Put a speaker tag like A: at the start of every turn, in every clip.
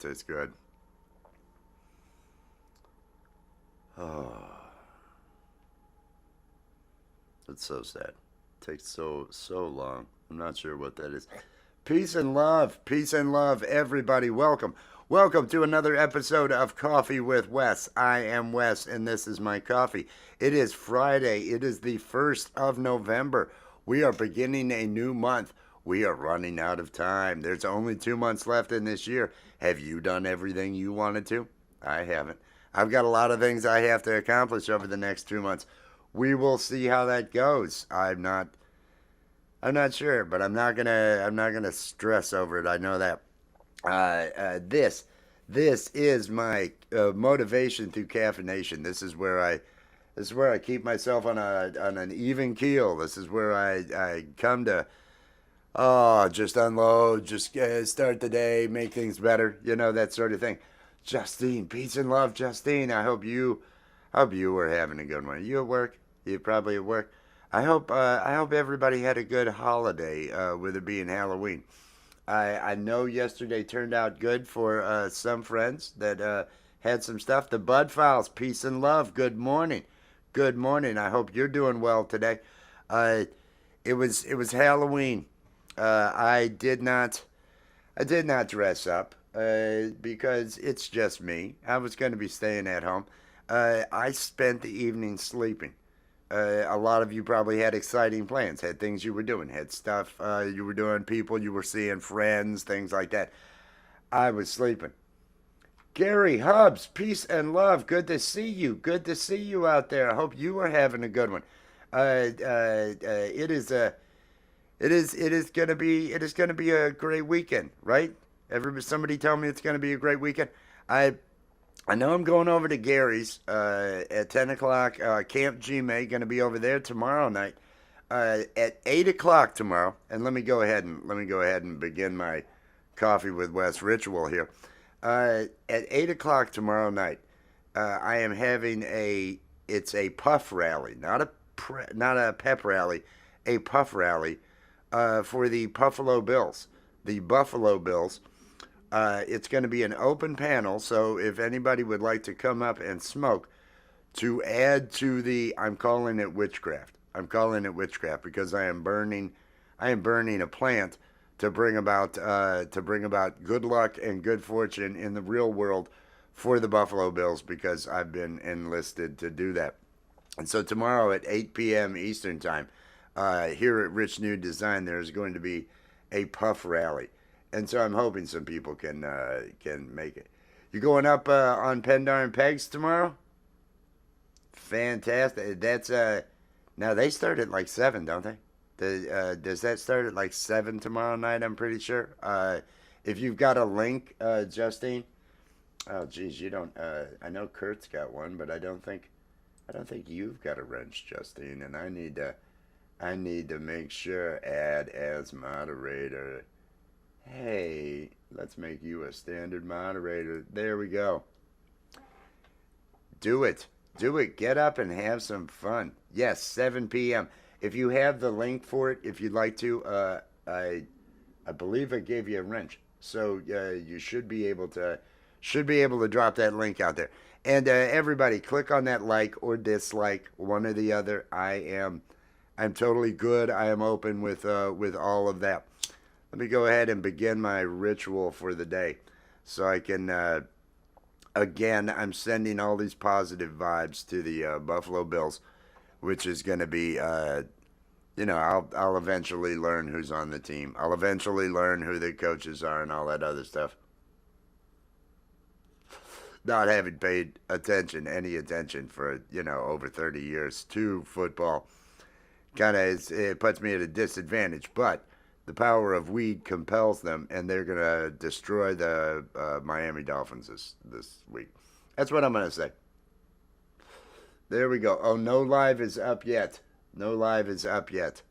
A: Tastes good. Oh, it's so sad. Takes so long. I'm not sure what that is. Peace and love, everybody. Welcome to another episode of Coffee with Wes. I am Wes, and this is my coffee. It is Friday. It is the 1st of November. We are beginning a new month. We are running out of time. There's only 2 months left in this year. Have you done everything you wanted to? I haven't. I've got a lot of things I have to accomplish over the next 2 months. We will see how that goes. I'm not sure, but I'm not gonna stress over it. I know that. This is my motivation through caffeination. This is where I keep myself on an even keel. This is where I come to just unload, just start the day, make things better. That sort of thing. Justine, peace and love, Justine. I hope you were having a good one. You at work? You probably at work. I hope everybody had a good holiday with it being Halloween. I know yesterday turned out good for some friends that had some stuff. The Bud Files, peace and love. Good morning. Good morning. I hope you're doing well today. Uh, it was Halloween. I did not dress up because it's just me. I was going to be staying at home. I spent the evening sleeping. A lot of you probably had exciting plans, had things you were doing, had stuff you were doing, people you were seeing, friends, things like that. I was sleeping. Gary Hubs, peace and love. Good to see you. Good to see you out there. I hope you are having a good one. It is gonna be a great weekend, right? Somebody tell me it's gonna be a great weekend. I I know I'm going over to Gary's at 10 o'clock. Camp G May going to be over there tomorrow night at 8 o'clock tomorrow. And let me go ahead and begin my coffee with Wes ritual here. At 8 o'clock tomorrow night, I am having it's a puff rally, not a pep rally, a puff rally for the Buffalo Bills. The Buffalo Bills. It's going to be an open panel, so if anybody would like to come up and smoke to add to I'm calling it witchcraft. I'm calling it witchcraft because I am burning a plant to bring about good luck and good fortune in the real world for the Buffalo Bills because I've been enlisted to do that. And so tomorrow at 8 p.m. Eastern Time, here at Rich New Design, there's going to be a puff rally, and so I'm hoping some people can make it. You going up on Pendar and Pegs tomorrow? Fantastic. That's now they start at like 7, don't they? Does that start at like 7 tomorrow night? I'm pretty sure. If you've got a link, Justine. Oh, geez, you don't. I know Kurt's got one, but I don't think you've got a wrench, Justine, and I need to make sure add as moderator. Hey, let's make you a standard moderator. There we go. Do it. Do it. Get up and have some fun. Yes, 7 p.m. If you have the link for it, if you'd like to, I believe I gave you a wrench, so you should be able to drop that link out there. And everybody, click on that like or dislike, one or the other. I'm totally good. I am open with all of that. Let me go ahead and begin my ritual for the day, so I can. Again, I'm sending all these positive vibes to the Buffalo Bills, which is going to be. I'll eventually learn who's on the team. I'll eventually learn who the coaches are and all that other stuff. Not having paid any attention for over 30 years to football, it puts me at a disadvantage. But the power of weed compels them, and they're gonna destroy the Miami Dolphins this week. That's what I'm gonna say. There we go. Oh, no live is up yet. No live is up yet.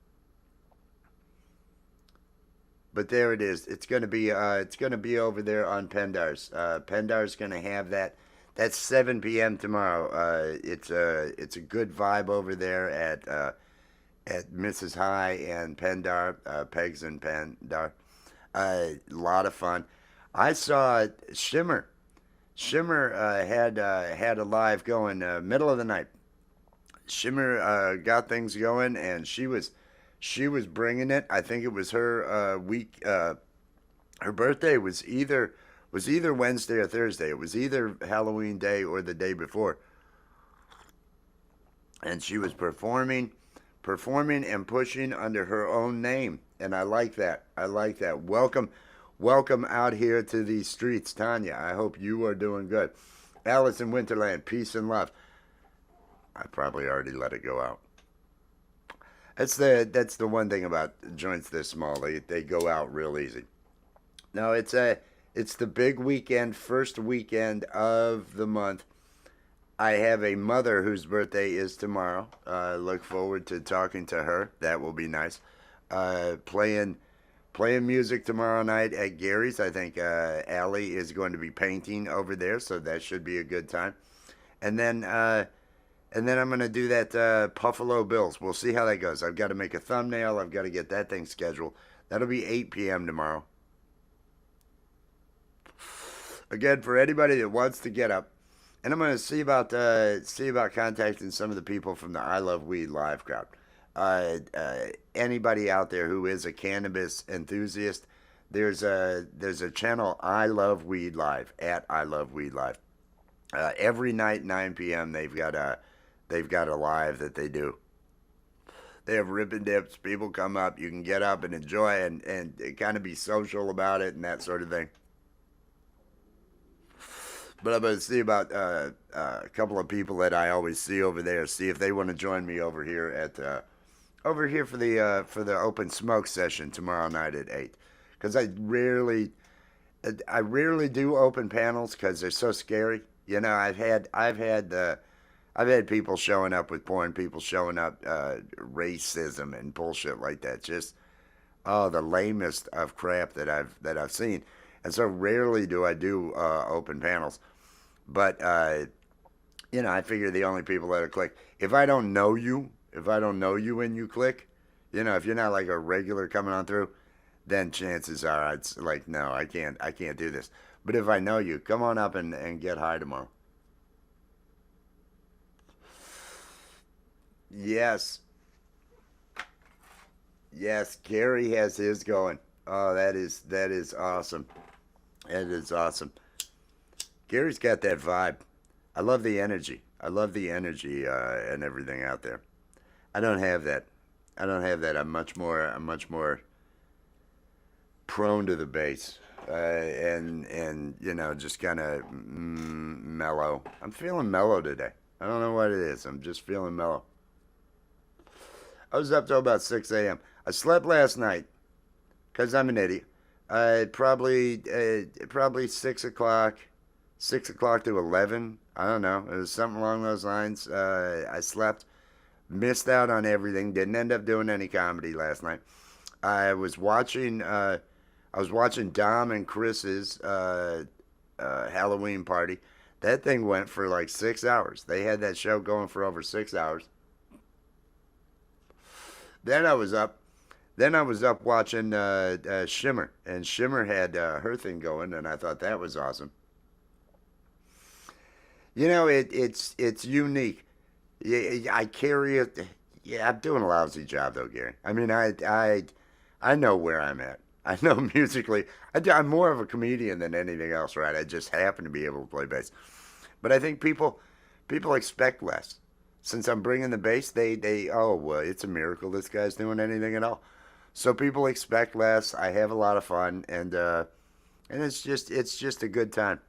A: But there it is. It's gonna be over there on Pendar's. Pendar's gonna have that. That's 7 p.m. tomorrow. It's a good vibe over there at Mrs. High and Pendar, Pegs and Pendar. A lot of fun. I saw Shimmer. Shimmer had a live going middle of the night. Shimmer got things going, and she was bringing it. I think it was her week. Her birthday was either Wednesday or Thursday. It was either Halloween day or the day before, and she was performing and pushing under her own name, and I like that. I like that. Welcome out here to these streets, Tanya. I hope you are doing good. Alice in Winterland, peace and love. I probably already let it go out. That's the one thing about joints this small. They go out real easy. No, it's the big weekend, first weekend of the month. I have a mother whose birthday is tomorrow. Look forward to talking to her. That will be nice. Playing music tomorrow night at Gary's. I think Allie is going to be painting over there, so that should be a good time. And then I'm going to do that Buffalo Bills. We'll see how that goes. I've got to make a thumbnail. I've got to get that thing scheduled. That'll be 8 p.m. tomorrow. Again, for anybody that wants to get up, and I'm going to see about contacting some of the people from the I Love Weed live crowd. Anybody out there who is a cannabis enthusiast, there's a channel I Love Weed Live at I Love Weed Live. Every night 9 p.m. they've got a live that they do. They have rip and dips. People come up. You can get up and enjoy and kind of be social about it and that sort of thing. But I'm going to see about a couple of people that I always see over there. See if they want to join me over here for the open smoke session tomorrow night at 8. Because I rarely do open panels because they're so scary. I've had people showing up with porn, people showing up racism and bullshit like that. Just the lamest of crap that I've seen. And so rarely do I do open panels. But I figure the only people that'll click, if I don't know you when you click, if you're not like a regular coming on through, then chances are it's like, no, I can't do this. But if I know you, come on up and get high tomorrow. Yes, yes, Gary has his going. Oh, that is awesome. That is awesome. Gary's got that vibe. I love the energy. I love the energy and everything out there. I don't have that. I don't have that. I'm much more prone to the bass, and just kind of mellow. I'm feeling mellow today. I don't know what it is. I'm just feeling mellow. I was up till about 6 a.m. I slept last night because I'm an idiot. Probably 6 o'clock, 6 o'clock to 11. I don't know. It was something along those lines. I slept, missed out on everything. Didn't end up doing any comedy last night. I was watching. I was watching Dom and Chris's Halloween party. That thing went for like 6 hours. They had that show going for over 6 hours. Then I was up. Then I was up watching Shimmer, and Shimmer had her thing going, and I thought that was awesome. It's unique. Yeah, I carry it. Yeah, I'm doing a lousy job though, Gary. I mean, I know where I'm at. I know musically. I'm more of a comedian than anything else, right? I just happen to be able to play bass. But I think people expect less. Since I'm bringing the bass, they oh well, it's a miracle this guy's doing anything at all. So people expect less. I have a lot of fun, and it's just a good time.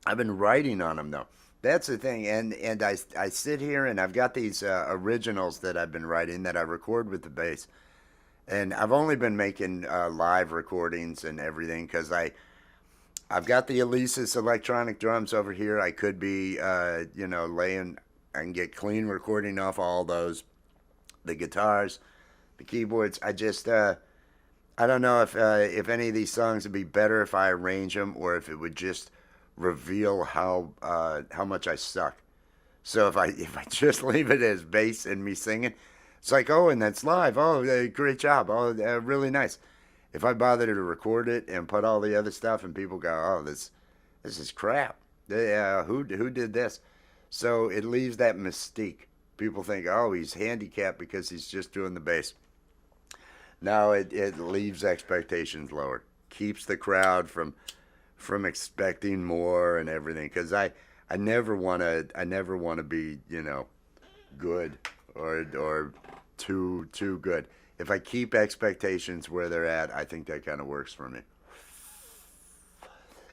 A: I've been writing on them though. That's the thing, and I sit here and I've got these originals that I've been writing that I record with the bass, and I've only been making live recordings and everything because I've got the Elisa's electronic drums over here. I could be laying and get clean recording off all those, the guitars, the keyboards. I don't know if any of these songs would be better if I arrange them or if it would just reveal how much I suck. So if I just leave it as bass and me singing, it's like, oh, and that's live. Oh, great job. Oh, really nice. If I bother to record it and put all the other stuff, and people go, "Oh, this is crap. Who did this?" So it leaves that mystique. People think, "Oh, he's handicapped because he's just doing the bass." No, it leaves expectations lower, keeps the crowd from expecting more and everything. Because I never want to be good or too good. If I keep expectations where they're at, I think that kind of works for me.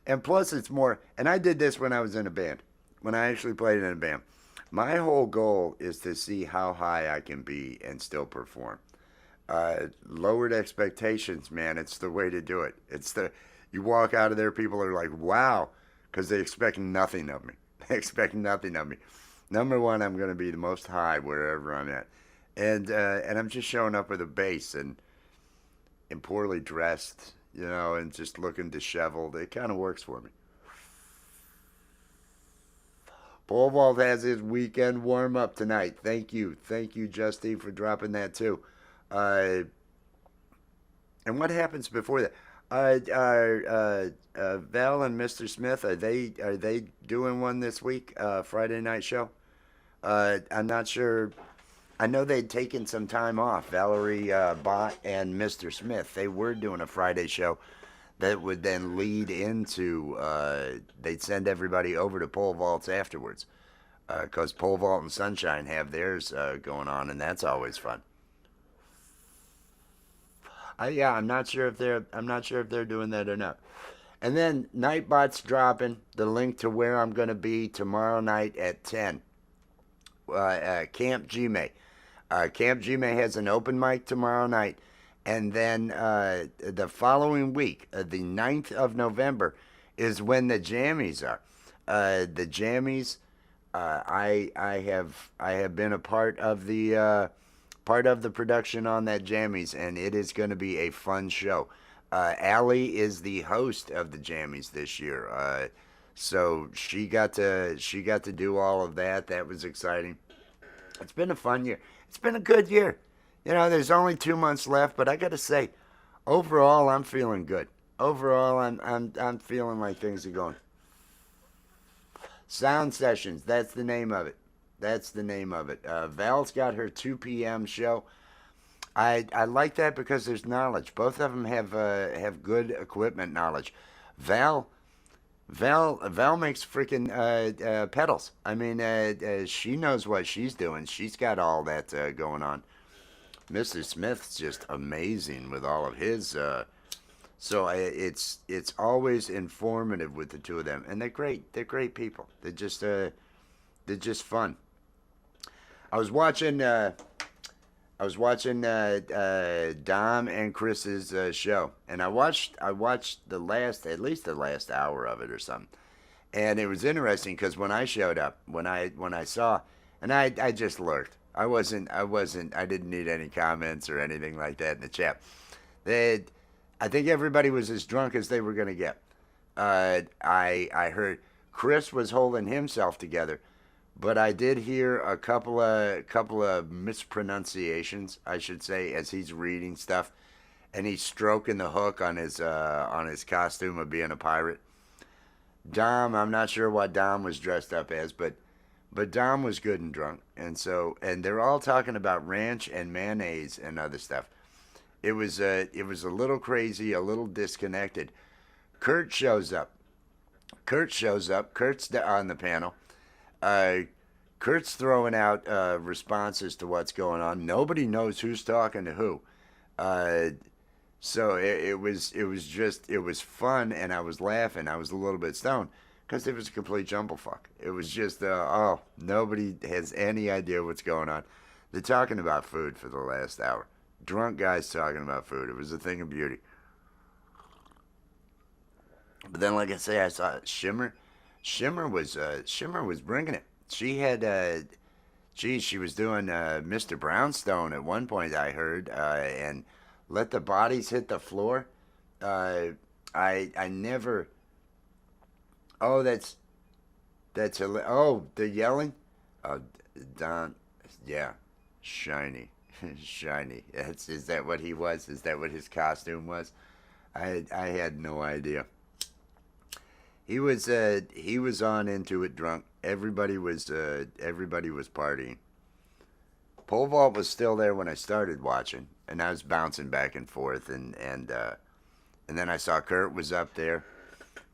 A: And plus, it's more. And I did this when I was in a band, when I actually played in a band. My whole goal is to see how high I can be and still perform. Lowered expectations, man. It's the way to do it. It's the You walk out of there, people are like, "Wow," because they expect nothing of me. They expect nothing of me. Number one, I'm going to be the most high wherever I'm at, and I'm just showing up with a bass and poorly dressed, and just looking disheveled. It kind of works for me. Pole vault has his weekend warm up tonight. Thank you, Justine, for dropping that too. Uh, and what happens before that? Val and Mr. Smith, are they doing one this week? Friday night show. I'm not sure. I know they'd taken some time off. Valerie Bott and Mr. Smith. They were doing a Friday show that would then lead into. They'd send everybody over to pole vaults afterwards, because pole vault and Sunshine have theirs going on, and that's always fun. Yeah, I'm not sure if they're doing that or not. And then Nightbot's dropping the link to where I'm going to be tomorrow night at 10. Camp Gmail. Camp Gmail has an open mic tomorrow night. And then the following week, the 9th of November, is when the jammies are. The jammies, I have been a part of the production on that jammies, and it is going to be a fun show. Allie is the host of the jammies this year, so she got to do all of that. That was exciting. It's been a fun year. It's been a good year. There's only 2 months left, but I got to say, overall, I'm feeling good. Overall, I'm feeling like things are going. Sound sessions. That's the name of it. That's the name of it. Val's got her 2 p.m. show. I like that because there's knowledge. Both of them have good equipment knowledge. Val Val makes freaking pedals. I mean, she knows what she's doing. She's got all that going on. Mr. Smith's just amazing with all of his. It's always informative with the two of them, and they're great. They're great people. They're just fun. I was watching. Dom and Chris's show, and I watched at least the last hour of it or something, and it was interesting because when I showed up, when I saw, and I just lurked. I didn't need any comments or anything like that in the chat. They, I think everybody was as drunk as they were gonna get. I heard Chris was holding himself together, but I did hear a couple of mispronunciations, I should say, as he's reading stuff, and he's stroking the hook on his costume of being a pirate. Dom, I'm not sure what Dom was dressed up as, but Dom was good and drunk, and they're all talking about ranch and mayonnaise and other stuff. It was a little crazy, a little disconnected. Kurt shows up. Kurt's on the panel. Uh, Kurt's throwing out responses to what's going on. Nobody knows who's talking to who. Uh, so it was fun, and I was laughing. I was a little bit stoned because it was a complete jumblefuck. It was just nobody has any idea what's going on. They're talking about food for the last hour. Drunk guys talking about food. It was a thing of beauty. But then, like I say, I saw Shimmer. Shimmer was bringing it. She had, geez, she was doing Mr. Brownstone at one point. I heard, and let the bodies hit the floor. Uh, I never. Oh, oh, the yelling. Oh, Don. Yeah, shiny, shiny. Is that what he was? Is that what his costume was? I had no idea. He was on Into It drunk. Everybody was partying. Pole vault was still there when I started watching, and I was bouncing back and forth, and then I saw Kurt was up there,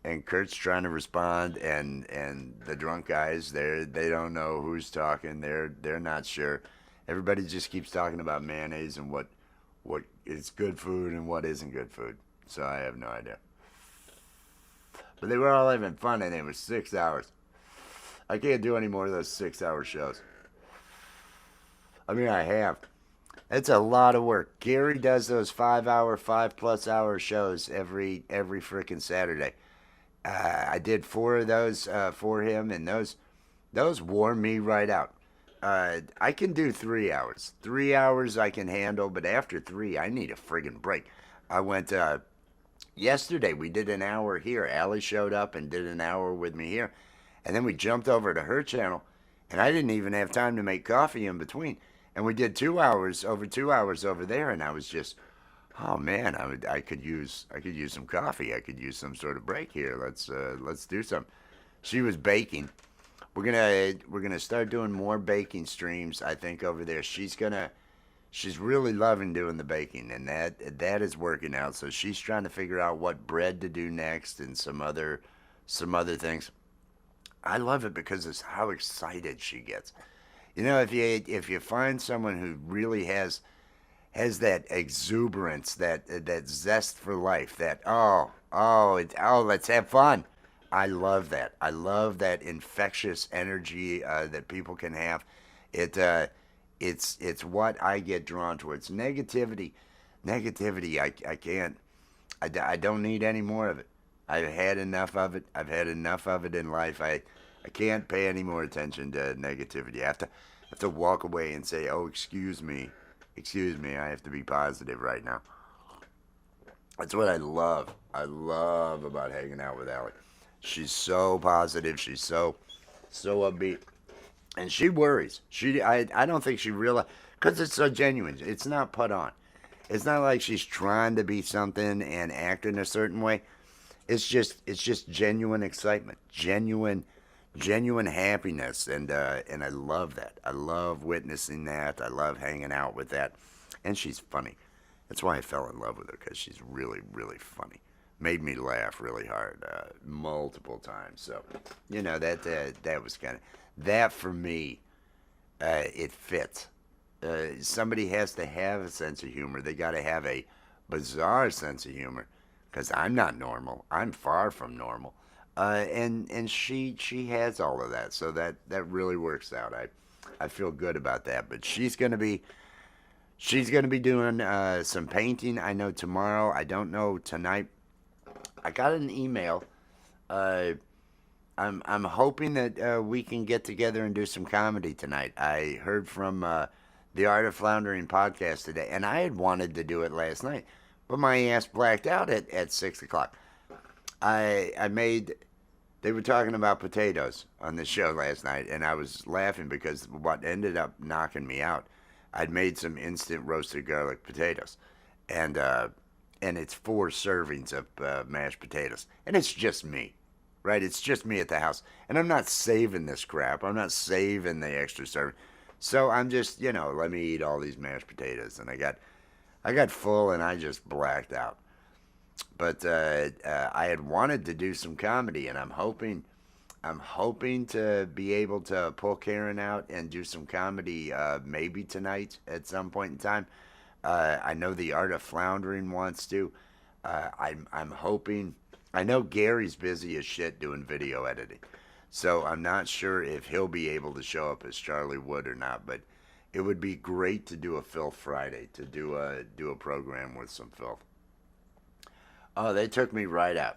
A: and Kurt's trying to respond, and the drunk guys they don't know who's talking. They're not sure. Everybody just keeps talking about mayonnaise and what is good food and what isn't good food. So I have no idea. But they were all having fun, and it was 6 hours. I can't do any more of those 6 hour shows. I mean, I have. It's a lot of work. Gary does those 5 hour, 5+ hour shows every freaking Saturday. I did four of those for him, and those wore me right out. I can do 3 hours. 3 hours I can handle, but after three, I need a friggin' break. I went yesterday. We did an hour here. Allie showed up and did an hour with me here, and then we jumped over to her channel, and I didn't even have time to make coffee in between. And we did 2 hours, over 2 hours over there, and I was just, oh man, I could use some coffee. I could use some sort of break here. Let's do some. She was baking. We're gonna start doing more baking streams. I think over there. She's really loving doing the baking, and that is working out. So she's trying to figure out what bread to do next and some other things. I love it because it's how excited she gets. You know, if you find someone who really has that exuberance, that zest for life, that let's have fun. I love that. I love that infectious energy that people can have. It it's what I get drawn towards. Negativity. I can't. I don't need any more of it. I've had enough of it. I've had enough of it in life. I can't pay any more attention to negativity. I have to walk away and say, "Oh, excuse me, I have to be positive right now." That's what I love. I love about hanging out with Allie. She's so positive. She's so upbeat, and she worries. I don't think she realizes because it's so genuine. It's not put on. It's not like she's trying to be something and act in a certain way. It's just genuine excitement, genuine happiness, and I love that. I love witnessing that. I love hanging out with that, and she's funny. That's why I fell in love with her because she's really funny. Made me laugh really hard multiple times. So, that was kind of that for me. It fits. Somebody has to have a sense of humor. They got to have a bizarre sense of humor because I'm not normal. I'm far from normal. And she has all of that, so that really works out. I feel good about that. But she's gonna be doing some painting. I know tomorrow. I don't know tonight. I got an email. Uh, I'm hoping that we can get together and do some comedy tonight. I heard from the Art of Floundering podcast today, and I had wanted to do it last night, but my ass blacked out at 6 o'clock. I made. They were talking about potatoes on the show last night, and I was laughing because what ended up knocking me out, I'd made some instant roasted garlic potatoes, and it's 4 servings of mashed potatoes, and it's just me, right? It's just me at the house, and I'm not saving this crap. I'm not saving the extra serving, so I'm just let me eat all these mashed potatoes, and I got full, and I just blacked out. But I had wanted to do some comedy, and I'm hoping to be able to pull Karen out and do some comedy maybe tonight at some point in time. I know the Art of Floundering wants to. I'm hoping. I know Gary's busy as shit doing video editing, so I'm not sure if he'll be able to show up as Charlie Wood or not. But it would be great to do a Filth Friday, to do a program with some filth. Oh, they took me right out.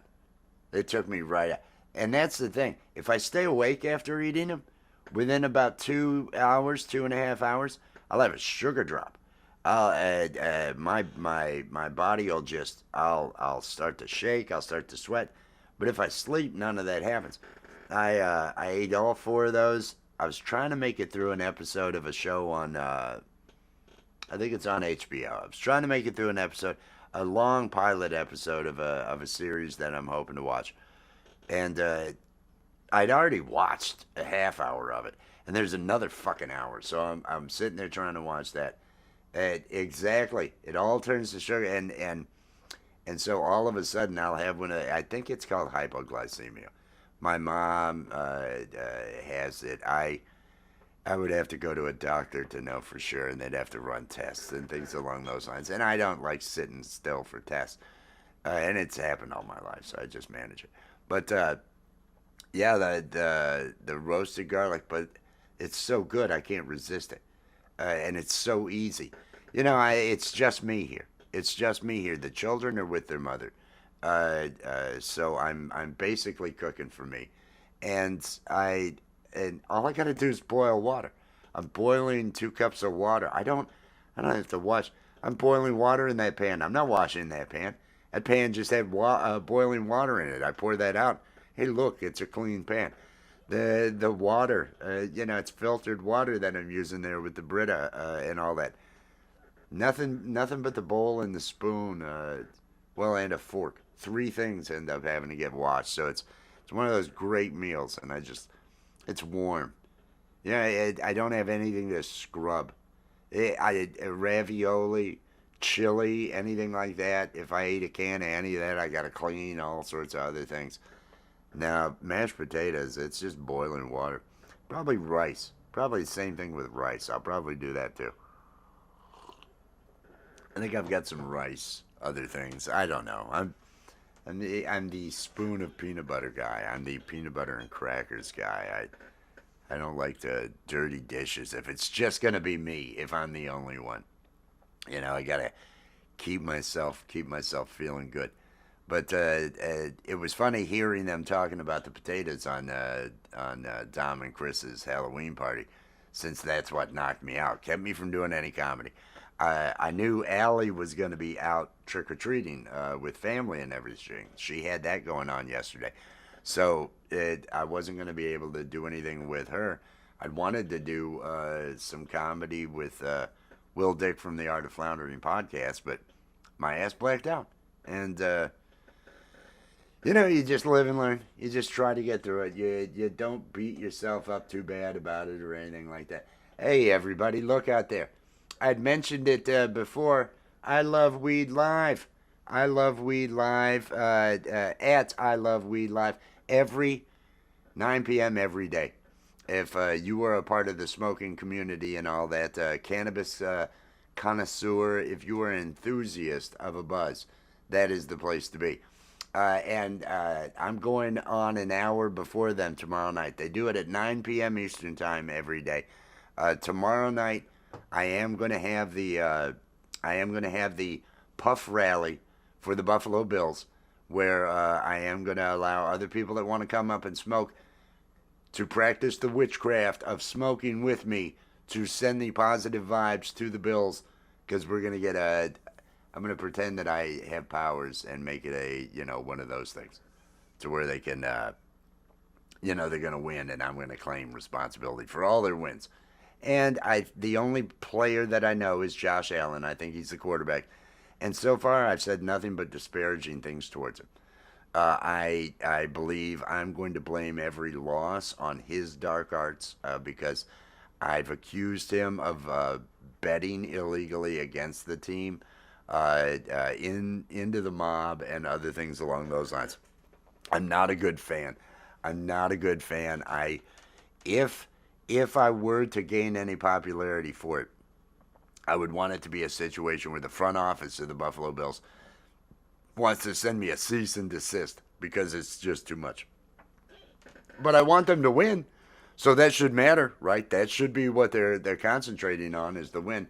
A: They took me right out. And that's the thing. If I stay awake after eating them, within about 2 hours, 2.5 hours, I'll have a sugar drop. My body will just I'll start to shake. I'll start to sweat. But if I sleep, none of that happens. I ate all 4 of those. I was trying to make it through an episode of a show on I think it's on HBO. I was trying to make it through an episode. a long pilot episode of a series that I'm hoping to watch, and I'd already watched a half hour of it, and there's another fucking hour. So I'm sitting there trying to watch that. Exactly, it all turns to sugar, and so all of a sudden I'll have one. I think it's called hypoglycemia. My mom has it. I would have to go to a doctor to know for sure, and they'd have to run tests and things along those lines. And I don't like sitting still for tests, and it's happened all my life, so I just manage it. But yeah, the roasted garlic, but it's so good I can't resist it, and it's so easy. It's just me here. It's just me here. The children are with their mother, so I'm basically cooking for me, and all I gotta do is boil water. I'm boiling 2 cups of water. I don't have to wash. I'm boiling water in that pan. I'm not washing that pan. That pan just had boiling water in it. I pour that out. Hey, look, it's a clean pan. The water, it's filtered water that I'm using there with the Brita and all that. Nothing but the bowl and the spoon, well, and a fork. 3 things end up having to get washed. So it's one of those great meals, and it's warm. Yeah, I don't have anything to scrub. Ravioli, chili, anything like that. If I eat a can of any of that, I gotta clean all sorts of other things. Now, mashed potatoes, it's just boiling water. Probably rice. Probably the same thing with rice. I'll probably do that too. I think I've got some rice, other things. I don't know. I'm the spoon of peanut butter guy. I'm the peanut butter and crackers guy. I don't like the dirty dishes. If it's just gonna be me, if I'm the only one, I gotta keep myself feeling good. But it was funny hearing them talking about the potatoes on Dom and Chris's Halloween party, since that's what knocked me out, kept me from doing any comedy. I knew Allie was going to be out trick or treating with family and everything. She had that going on yesterday, so I wasn't going to be able to do anything with her. I wanted to do some comedy with Will Dick from the Art of Floundering podcast, but my ass blacked out, and you just live and learn. You just try to get through it. You don't beat yourself up too bad about it or anything like that. Hey, everybody, look out there. I'd mentioned it before. I love Weed Live. I love Weed Live at I love Weed Live every 9 p.m. every day. If you were a part of the smoking community and all that, cannabis connoisseur, if you are an enthusiast of a buzz, that is the place to be. And I'm going on an hour before them tomorrow night. They do it at 9 p.m. Eastern Time every day. Tomorrow night, I am going to have the puff rally for the Buffalo Bills, where I am going to allow other people that want to come up and smoke to practice the witchcraft of smoking with me to send the positive vibes to the Bills, because we're going to get a. I'm going to pretend that I have powers and make it one of those things to where they can, they're going to win, and I'm going to claim responsibility for all their wins. And the only player that I know is Josh Allen. I think he's the quarterback. And so far, I've said nothing but disparaging things towards him. I believe I'm going to blame every loss on his dark arts because I've accused him of betting illegally against the team, into the mob and other things along those lines. I'm not a good fan. I'm not a good fan. If if I were to gain any popularity for it, I would want it to be a situation where the front office of the Buffalo Bills wants to send me a cease and desist because it's just too much. But I want them to win, so that should matter, right? That should be what they're concentrating on, is the win.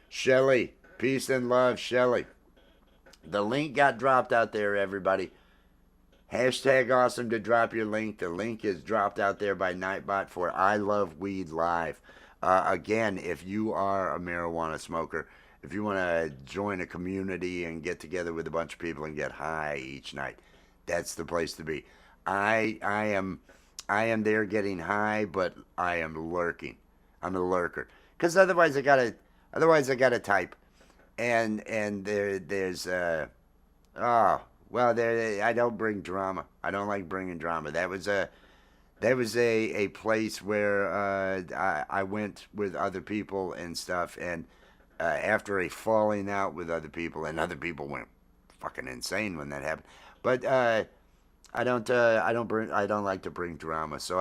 A: Shelly, peace and love, Shelly. The link got dropped out there, everybody. Hashtag awesome to drop your link. The link is dropped out there by Nightbot for I Love Weed Live. Again, if you are a marijuana smoker, if you want to join a community and get together with a bunch of people and get high each night, that's the place to be. I am there getting high, but I am lurking. I'm a lurker, because otherwise I gotta type. and there's oh well there I don't bring drama. I don't like bringing drama. That was a place where I went with other people and stuff, and after a falling out with other people, and other people went fucking insane when that happened. But I don't like to bring drama, so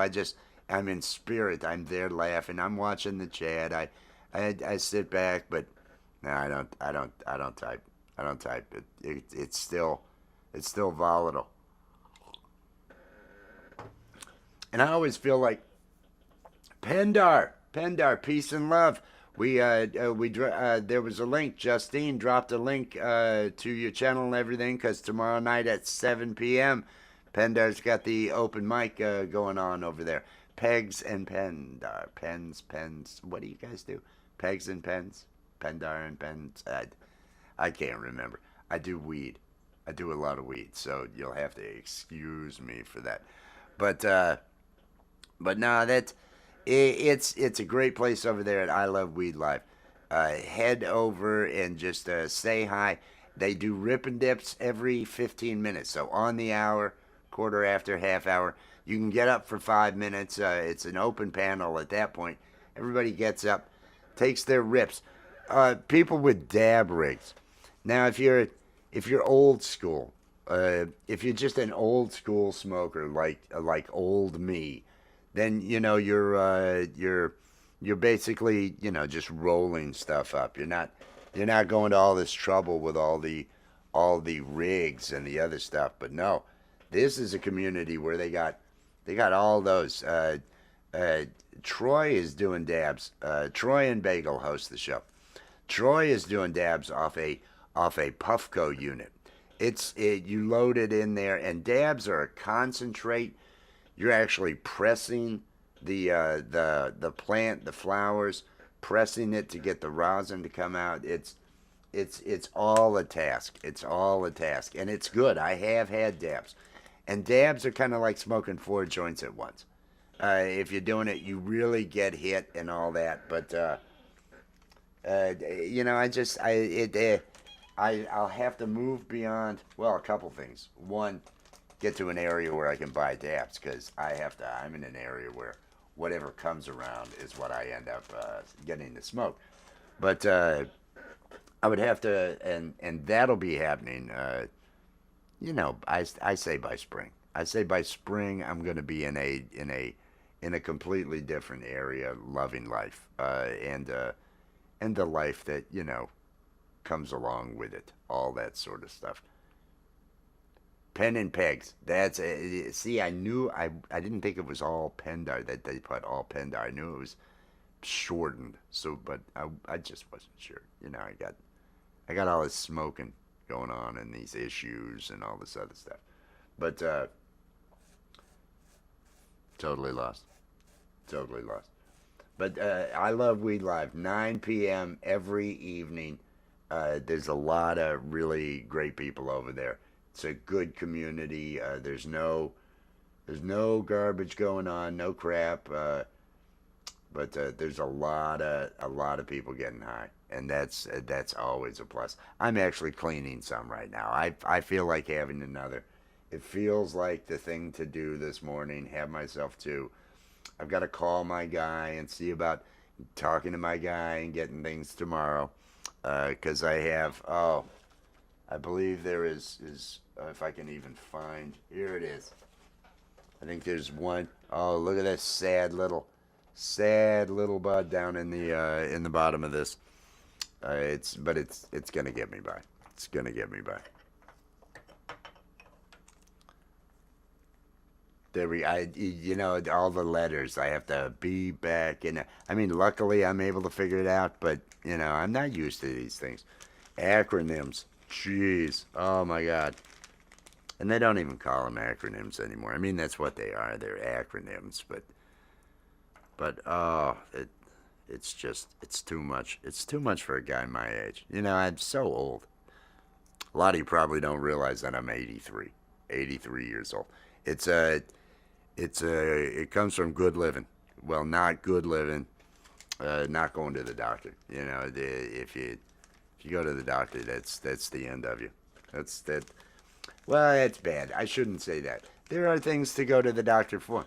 A: I'm in spirit. I'm there laughing. I'm watching the chat. I sit back, but no, I don't type. I don't type. It's still volatile, and I always feel like Pendar, peace and love. There was a link. Justine dropped a link to your channel and everything because tomorrow night at 7 p.m. Pendar's got the open mic going on over there. Pegs and Pendar, pens. What do you guys do? Pegs and pens, Pendar and pens. I can't remember. I do weed. I do a lot of weed, so you'll have to excuse me for that. But no, it's a great place over there at I Love Weed Life. Head over and just say hi. They do rip and dips every 15 minutes, so on the hour, quarter after, half hour. You can get up for 5 minutes. It's an open panel at that point. Everybody gets up, takes their rips. People with dab rigs. Now, if you're old school, if you're just an old school smoker like old me, then you're basically just rolling stuff up. You're not going to all this trouble with all the rigs and the other stuff. But no, this is a community where they got all those. Uh, Troy is doing dabs. Troy and Bagel host the show. Troy is doing dabs off a Puffco unit. You load it in there, and dabs are a concentrate. You're actually pressing the plant, the flowers, pressing it to get the rosin to come out. It's all a task. It's all a task, and it's good. I have had dabs, and dabs are kind of like smoking four joints at once. If you're doing it, you really get hit and all that. But I'll have to move beyond. Well, a couple things. One, get to an area where I can buy dabs because I'm in an area where whatever comes around is what I end up getting to smoke. But I would have to, and that'll be happening. I say by spring. I say by spring I'm going to be in a completely different area, loving life, and the life that comes along with it, all that sort of stuff. Pen and pegs. See. I didn't think it was all Pendar that they put all Pendar. I knew it was shortened. So, but I just wasn't sure. I got all this smoking going on and these issues and all this other stuff. But totally lost. Totally lost. But I love Weed Live. 9 p.m. every evening. There's a lot of really great people over there. It's a good community. There's no garbage going on, no crap. But there's a lot of people getting high, and that's always a plus. I'm actually cleaning some right now. I feel like having another. It feels like the thing to do this morning. Have myself too. I've got to call my guy and see about talking to my guy and getting things tomorrow. Because I believe there is if I can even find, here it is. I think there's one. Oh, look at that sad little bud down in the bottom of this. It's gonna get me by. It's gonna get me by. All the letters. I have to be back in. I mean, luckily I'm able to figure it out, but I'm not used to these things. Acronyms. Jeez. Oh my God. And they don't even call them acronyms anymore. I mean, that's what they are. They're acronyms, but it's too much. It's too much for a guy my age. I'm so old. A lot of you probably don't realize that I'm 83 years old. It's it comes from good living. Well, not good living, not going to the doctor. If If you go to the doctor, that's the end of you. That's that. Well, that's bad. I shouldn't say that. There are things to go to the doctor for.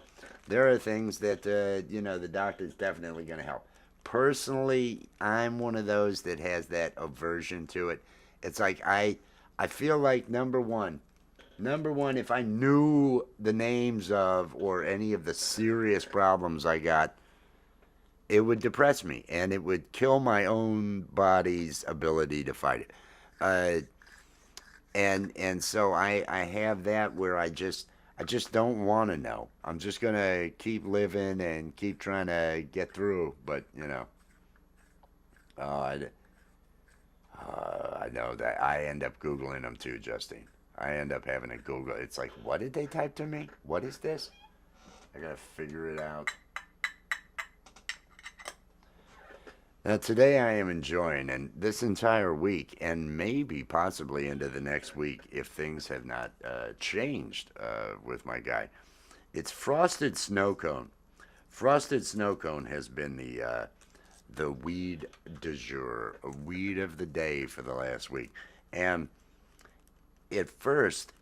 A: There are things that the doctor's definitely going to help. Personally, I'm one of those that has that aversion to it. It's like I feel like number one, if I knew the names of or any of the serious problems I got, it would depress me and it would kill my own body's ability to fight it. Uh, and so I have that where I just don't want to know. I'm just gonna keep living and keep trying to get through. But uh, I know that I end up googling them too, Justine. I end up having to Google. It's like, what did they type to me? What is this? I gotta figure it out. Now, today I am enjoying, and this entire week, and maybe possibly into the next week, if things have not changed with my guy, it's frosted snow cone. Frosted snow cone has been the weed du jour, a weed of the day for the last week. And at first,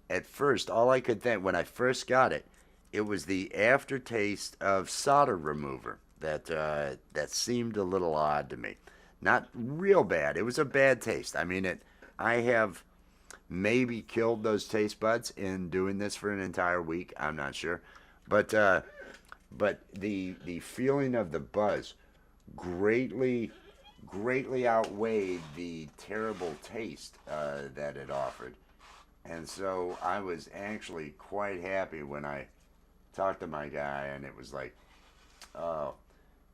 A: all I could think when I first got it, it was the aftertaste of solder remover that seemed a little odd to me. Not real bad. It was a bad taste. I mean, it. I have maybe killed those taste buds in doing this for an entire week. I'm not sure, but the feeling of the buzz greatly greatly outweighed the terrible taste that it offered. And so I was actually quite happy when I talked to my guy, and it was like, oh,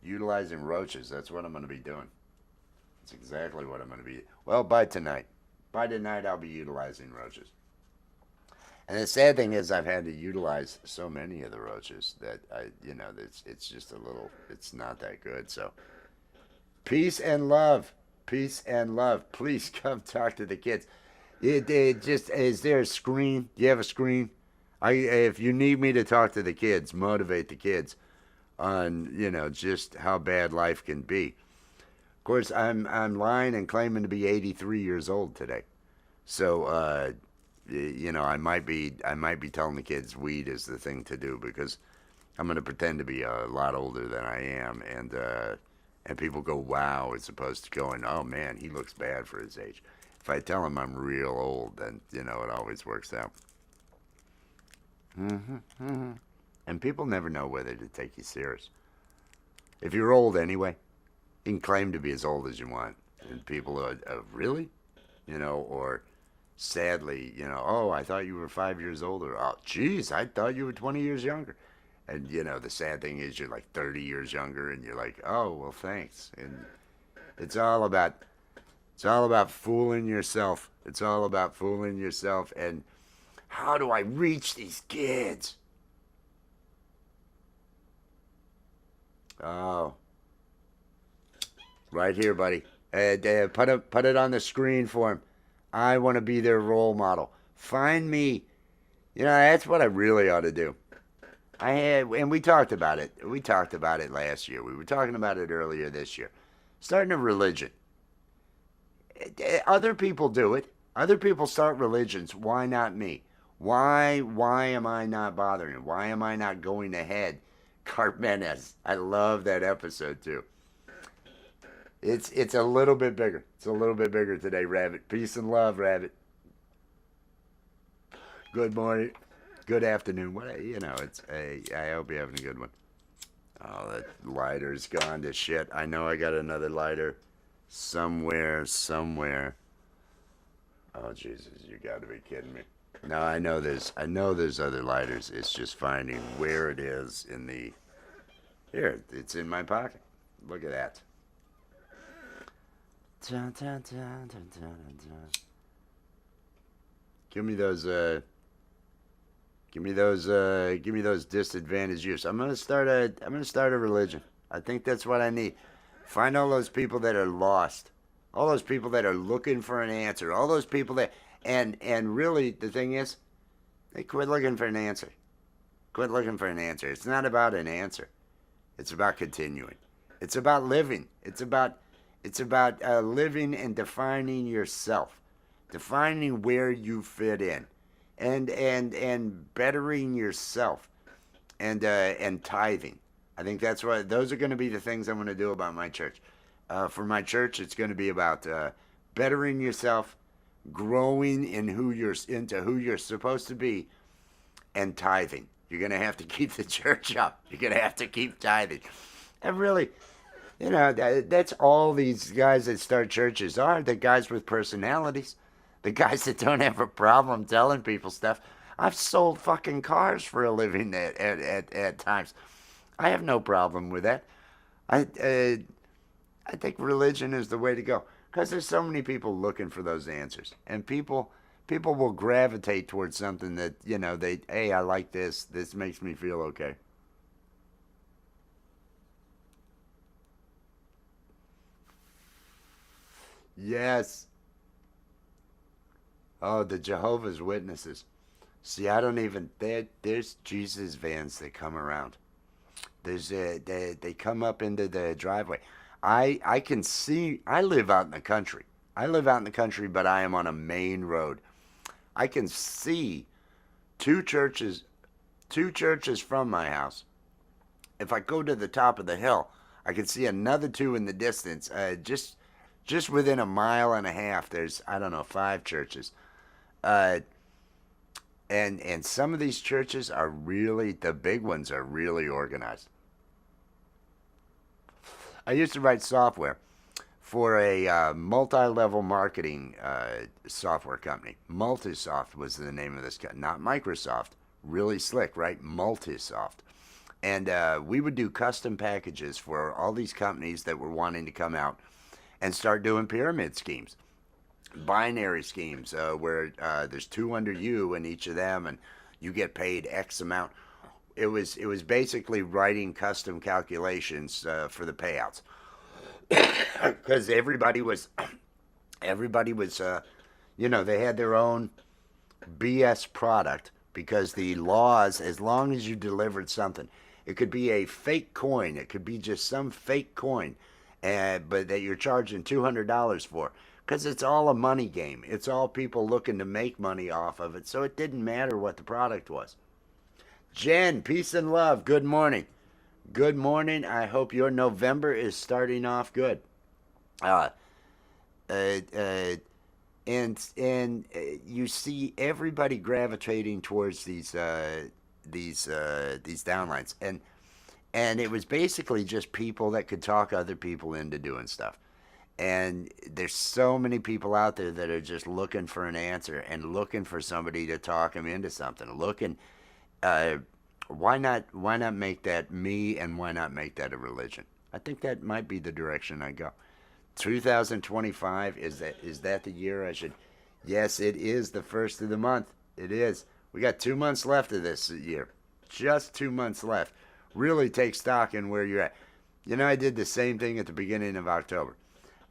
A: utilizing roaches. That's what I'm going to be doing. That's exactly what I'm going to be. Well, by tonight. By tonight, I'll be utilizing roaches. And the sad thing is, I've had to utilize so many of the roaches that it's just a little, it's not that good. So, peace and love. Peace and love. Please come talk to the kids. It just, is there a screen? Do you have a screen? If you need me to talk to the kids, motivate the kids on, just how bad life can be. Of course, I'm lying and claiming to be 83 years old today. So, I might be telling the kids weed is the thing to do because I'm going to pretend to be a lot older than I am, and people go wow as opposed to going, oh man, he looks bad for his age. If I tell them I'm real old, then it always works out. And people never know whether to take you serious. If you're old anyway, you can claim to be as old as you want, and people are really, or sadly, oh, I thought you were 5 years older. Oh, geez, I thought you were 20 years younger. And the sad thing is you're like 30 years younger, and you're like, oh, well, thanks. And it's all about fooling yourself. It's all about fooling yourself. And how do I reach these kids? Oh, right here, buddy. Put it on the screen for him. I want to be their role model. Find me. That's what I really ought to do. And we talked about it. We talked about it last year. We were talking about it earlier this year. Starting a religion. Other people do it. Other people start religions. Why not me? Why am I not bothering? Why am I not going ahead? Carmenes. I love that episode too. It's a little bit bigger. It's a little bit bigger today, Rabbit. Peace and love, Rabbit. Good morning. Good afternoon. I hope you're having a good one. Oh, that lighter's gone to shit. I know I got another lighter somewhere. Oh Jesus, you got to be kidding me. No, I know there's other lighters. It's just finding where it is in the. Here, it's in my pocket. Look at that. Dun, dun, dun, dun, dun, dun. Give me those. Give me those disadvantaged youths. I'm gonna start a religion. I think that's what I need. Find all those people that are lost, all those people that are looking for an answer, all those people that, and really the thing is, they quit looking for an answer. Quit looking for an answer. It's not about an answer. It's about continuing. It's about living. It's It's about living and defining yourself, defining where you fit in, and bettering yourself, and tithing. I think that's what those are going to be the things I'm going to do about my church. For my church, it's going to be about bettering yourself, growing into who you're supposed to be, and tithing. You're going to have to keep the church up. You're going to have to keep tithing. And really, that's all these guys that start churches are. The guys with personalities. The guys that don't have a problem telling people stuff. I've sold fucking cars for a living at times. I have no problem with that. I think religion is the way to go because there's so many people looking for those answers, and people will gravitate towards something that hey, I like this. This makes me feel okay. Yes. Oh, the Jehovah's Witnesses. See, I don't even. There's Jesus vans that come around. They come up into the driveway. I can see. I live out in the country. I live out in the country, but I am on a main road. I can see two churches, two churches from my house. If I go to the top of the hill, I can see another two in the distance. Just within a mile and a half, there's I don't know 5 churches. Uh, and some of these churches are really the big ones are really organized. I used to write software for a multi-level marketing software company. Multisoft was the name of this company, not Microsoft. Really slick, right? Multisoft. And we would do custom packages for all these companies that were wanting to come out and start doing pyramid schemes, binary schemes, where there's two under you in each of them, and you get paid X amount. It was basically writing custom calculations for the payouts because everybody was they had their own BS product because the laws, as long as you delivered something, it could be a fake coin, it could be just some fake coin, but that you're charging $200 for, because it's all a money game. It's all people looking to make money off of it. So it didn't matter what the product was. Jen, peace and love. Good morning. Good morning. I hope your November is starting off good. Uh, uh, uh, and you see everybody gravitating towards these downlines, and it was basically just people that could talk other people into doing stuff. And there's so many people out there that are just looking for an answer and looking for somebody to talk them into something. Uh, why not make that me, and why not make that a religion? I think that might be the direction I go. 2025, is that the year I should? Yes, it is the first of the month. It is. We got 2 months left of this year. Just 2 months left. Really take stock in where you're at. I did the same thing at the beginning of October.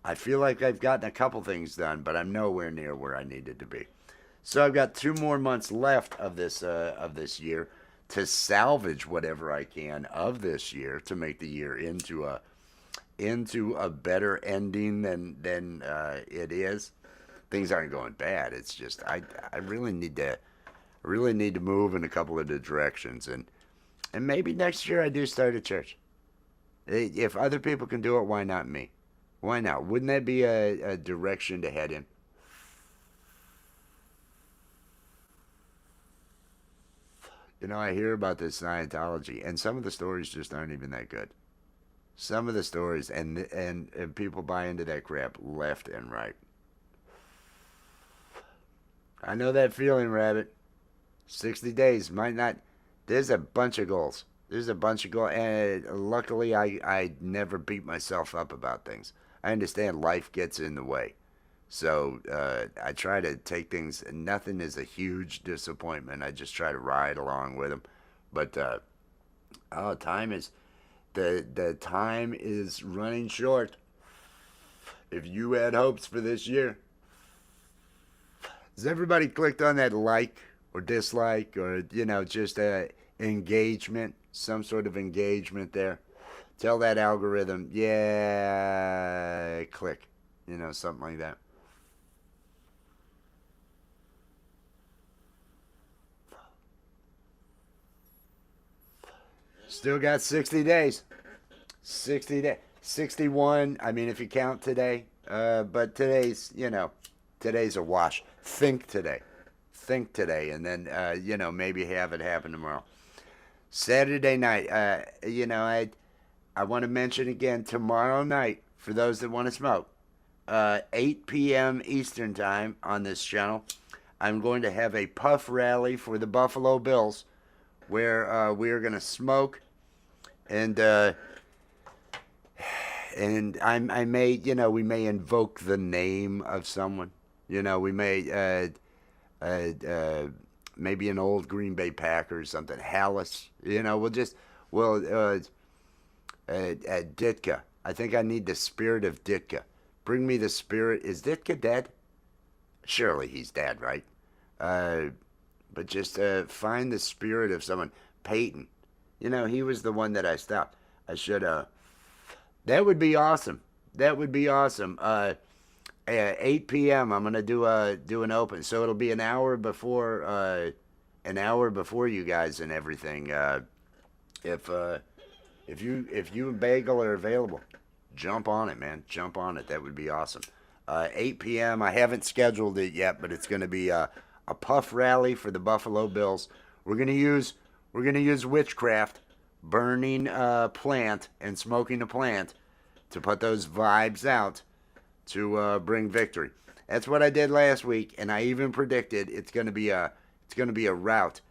A: I feel like I've gotten a couple things done, but I'm nowhere near where I needed to be. So I've got 2 more months left of this year to salvage whatever I can of this year to make the year into a better ending than it is. Things aren't going bad. It's just I really need to move in a couple of the directions, and maybe next year I do start a church. If other people can do it, why not me? Why not? Wouldn't that be a direction to head in? I hear about this Scientology, and some of the stories just aren't even that good. Some of the stories, and people buy into that crap left and right. I know that feeling, Rabbit. 60 days might not. There's a bunch of goals. There's a bunch of goals, and luckily, I never beat myself up about things. I understand life gets in the way. So I try to take things. Nothing is a huge disappointment. I just try to ride along with them. But time is the time is running short. If you had hopes for this year, has everybody clicked on that like or dislike or just engagement, some sort of engagement there? Tell that algorithm, yeah, click. You know, something like that. Still got 60 days. 60 days. 61, I mean, if you count today. But today's, today's a wash. Think today. Think today. And then, maybe have it happen tomorrow. Saturday night, I want to mention again tomorrow night for those that want to smoke. 8 p.m. Eastern Time on this channel. I'm going to have a puff rally for the Buffalo Bills where we are going to smoke and I may, we may invoke the name of someone. We may maybe an old Green Bay Packer or something. Hallis. Ditka. I think I need the spirit of Ditka. Bring me the spirit. Is Ditka dead? Surely he's dead, right? Uh, but just find the spirit of someone. Peyton. He was the one that I stopped. I should. That would be awesome. That would be awesome. At 8 p.m. I'm gonna do an open, so it'll be an hour before you guys and everything. If if you and Bagel are available, jump on it, man. Jump on it. That would be awesome. 8 p.m. I haven't scheduled it yet, but it's gonna be a puff rally for the Buffalo Bills. We're gonna use witchcraft, burning a plant and smoking a plant to put those vibes out to bring victory. That's what I did last week, and I even predicted it's gonna be a rout,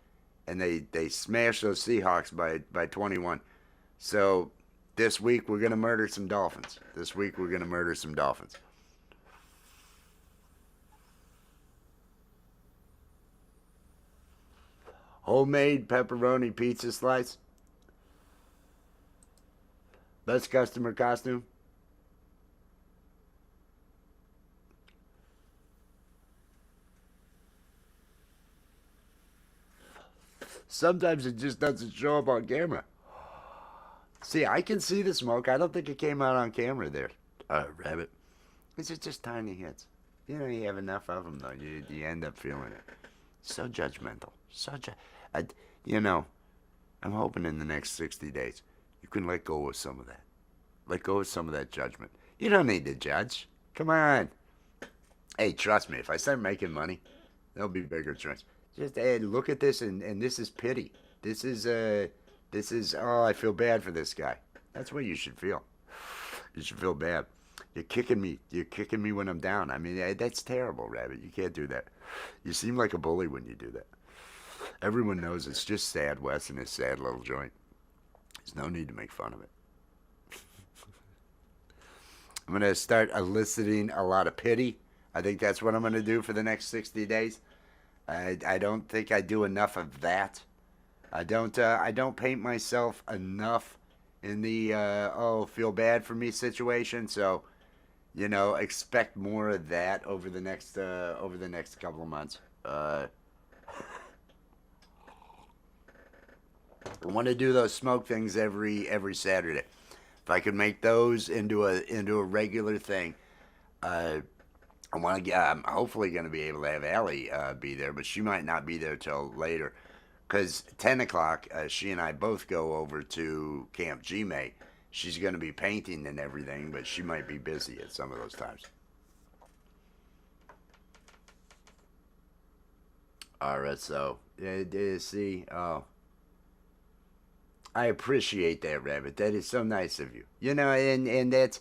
A: and they smashed those Seahawks by 21. So this week we're gonna murder some Dolphins. This week we're gonna murder some Dolphins. Homemade pepperoni pizza slice. Best customer costume. Sometimes it just doesn't show up on camera. See, I can see the smoke. I don't think it came out on camera there, Rabbit. These are just tiny hits. You have enough of them, though. You end up feeling it. So judgmental. I, you know, I'm hoping in the next 60 days you can let go of some of that. Let go of some of that judgment. You don't need to judge. Come on. Hey, trust me, if I start making money, there'll be bigger trends. Just hey, look at this, and this is pity. This is oh, I feel bad for this guy. That's what you should feel. You should feel bad. You're kicking me. You're kicking me when I'm down. I mean, that's terrible, Rabbit. You can't do that. You seem like a bully when you do that. Everyone knows it's just sad Wes and his sad little joint. There's no need to make fun of it. I'm going to start eliciting a lot of pity. I think that's what I'm going to do for the next 60 days. I don't think I do enough of that. I don't paint myself enough in the oh feel bad for me situation. So expect more of that over the next couple of months. I want to do those smoke things every Saturday. If I could make those into a regular thing, uh, I want to get. I'm hopefully going to be able to have Allie be there, but she might not be there till later. Because 10 o'clock, she and I both go over to Camp Gmail. She's going to be painting and everything, but she might be busy at some of those times. All right, so see, oh, I appreciate that, Rabbit. That is so nice of you. And that's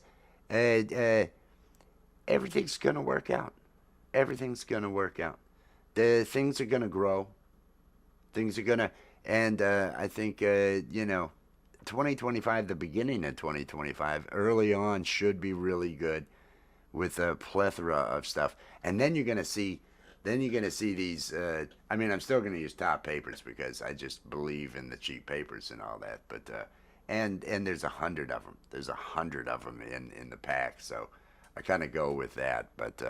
A: uh, uh, everything's gonna work out. Everything's gonna work out. The things are gonna grow. Things are gonna, and I think 2025, the beginning of 2025, early on should be really good with a plethora of stuff, and then you're gonna see these. I mean, I'm still gonna use top papers because I just believe in the cheap papers and all that. But and there's 100 of them. There's 100 of them in the pack, so I kind of go with that. But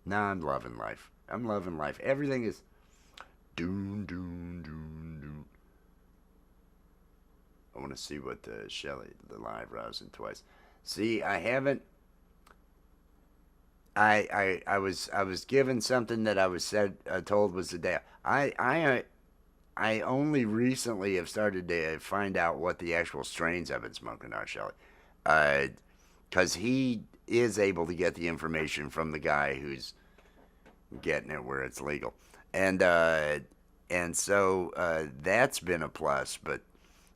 A: now I'm loving life. I'm loving life. Everything is doom doom doom doom. I want to see what Shelly, the live rousing twice. See, I haven't. I was given something that I was told was the day. I only recently have started to find out what the actual strains I've been smoking are, Shelly. Because he is able to get the information from the guy who's getting it where it's legal, and so that's been a plus. But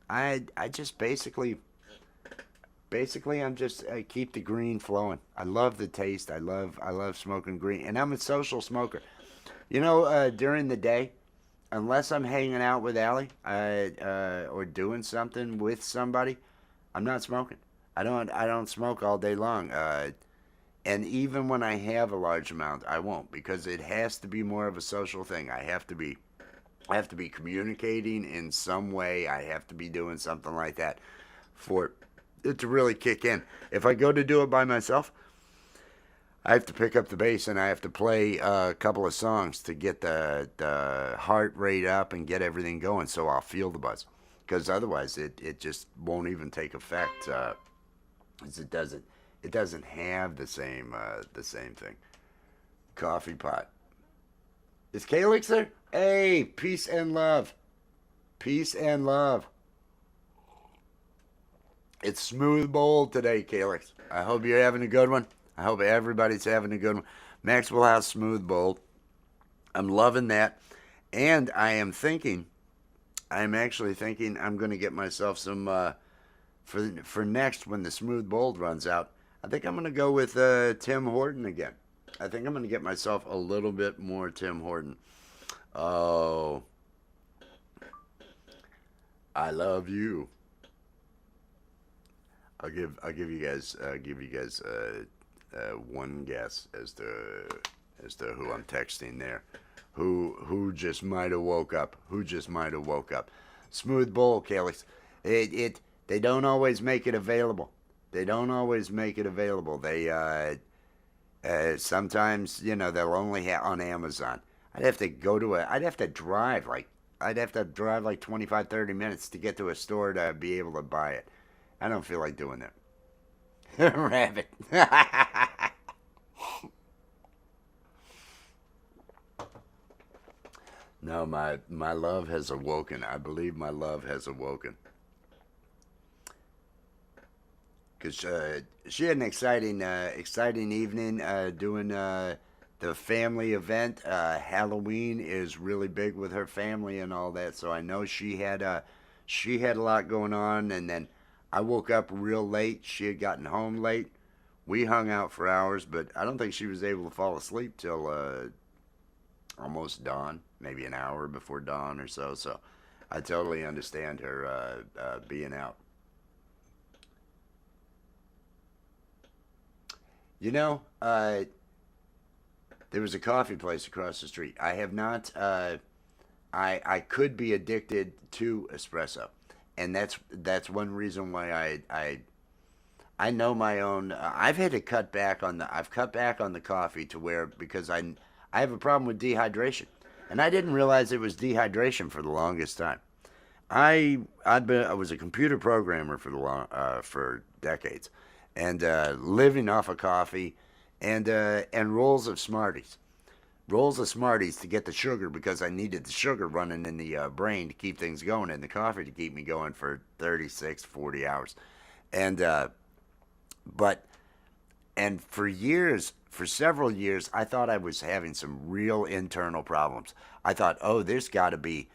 A: I just basically I keep the green flowing. I love the taste. I love smoking green, and I'm a social smoker. During the day, unless I'm hanging out with Allie or doing something with somebody, I'm not smoking. I don't smoke all day long. And even when I have a large amount, I won't because it has to be more of a social thing. I have to be communicating in some way. I have to be doing something like that for it to really kick in. If I go to do it by myself, I have to pick up the bass and I have to play a couple of songs to get the heart rate up and get everything going so I'll feel the buzz. Because otherwise it just won't even take effect. 'Cause it doesn't have the same thing. Coffee pot. Is Kalix there? Hey, peace and love. Peace and love. It's smooth bowl today, Kalix. I hope you're having a good one. I hope everybody's having a good one. Maxwell House Smooth Bowl. I'm loving that. And I'm actually thinking I'm going to get myself some, for next when the Smooth Bowl runs out, I think I'm going to go with Tim Horton again. I think I'm going to get myself a little bit more Tim Horton. Oh, I love you. I'll give you guys one guess as to who I'm texting there. Who just might have woke up? Who just might have woke up? Smooth bowl, Calix. They don't always make it available. They don't always make it available. Sometimes they'll only have on Amazon. I'd have to drive like 25, 30 minutes to get to a store to be able to buy it. I don't feel like doing that. Rabbit. No, my love has awoken. I believe my love has awoken. Because she had an exciting evening doing the family event. Halloween is really big with her family and all that, so I know she had a lot going on. And then I woke up real late. She had gotten home late. We hung out for hours, but I don't think she was able to fall asleep till almost dawn, maybe an hour before dawn or so. So I totally understand her being out. You know, there was a coffee place across the street. I have not. I could be addicted to espresso, and that's one reason why I know my own. I've had to cut back on the. I've cut back on the coffee to where because I have a problem with dehydration, and I didn't realize it was dehydration for the longest time. I was a computer programmer for decades, and living off of coffee, and rolls of Smarties to get the sugar because I needed the sugar running in the brain to keep things going, and the coffee to keep me going for 36, 40 hours, and but and for several years, I thought I was having some real internal problems. I thought, oh, there's got to be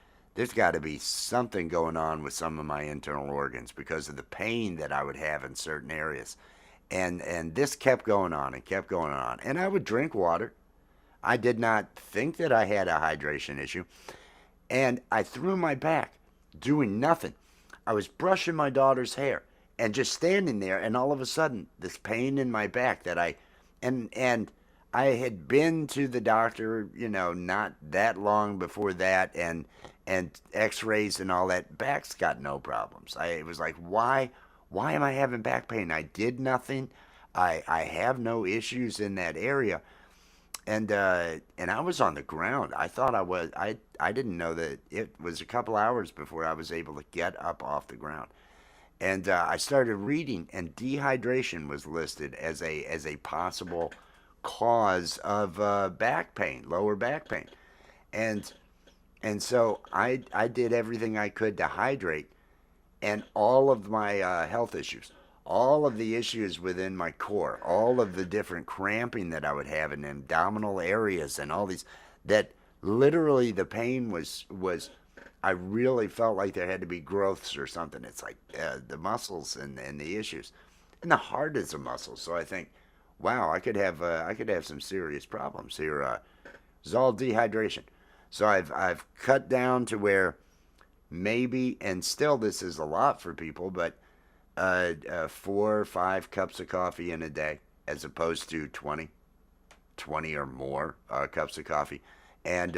A: something going on with some of my internal organs because of the pain that I would have in certain areas. And this kept going on and kept going on. And I would drink water. I did not think that I had a hydration issue. And I threw my back doing nothing. I was brushing my daughter's hair and just standing there, and all of a sudden this pain in my back that and I had been to the doctor, not that long before that, and X-rays and all that. Back's got no problems. It was like, why am I having back pain? I did nothing. I have no issues in that area, and I was on the ground. I thought I was. I didn't know that it was a couple hours before I was able to get up off the ground. And I started reading, and dehydration was listed as a possible cause of back pain, lower back pain, and so I did everything I could to hydrate, and all of my health issues, all of the issues within my core, all of the different cramping that I would have in abdominal areas, and all these, that literally the pain was I really felt like there had to be growths or something. It's like the muscles and the issues, and the heart is a muscle. So I think, wow, I could have some serious problems here. It's all dehydration. So I've cut down to where maybe, and still this is a lot for people, but 4 or 5 cups of coffee in a day, as opposed to 20 or more cups of coffee, and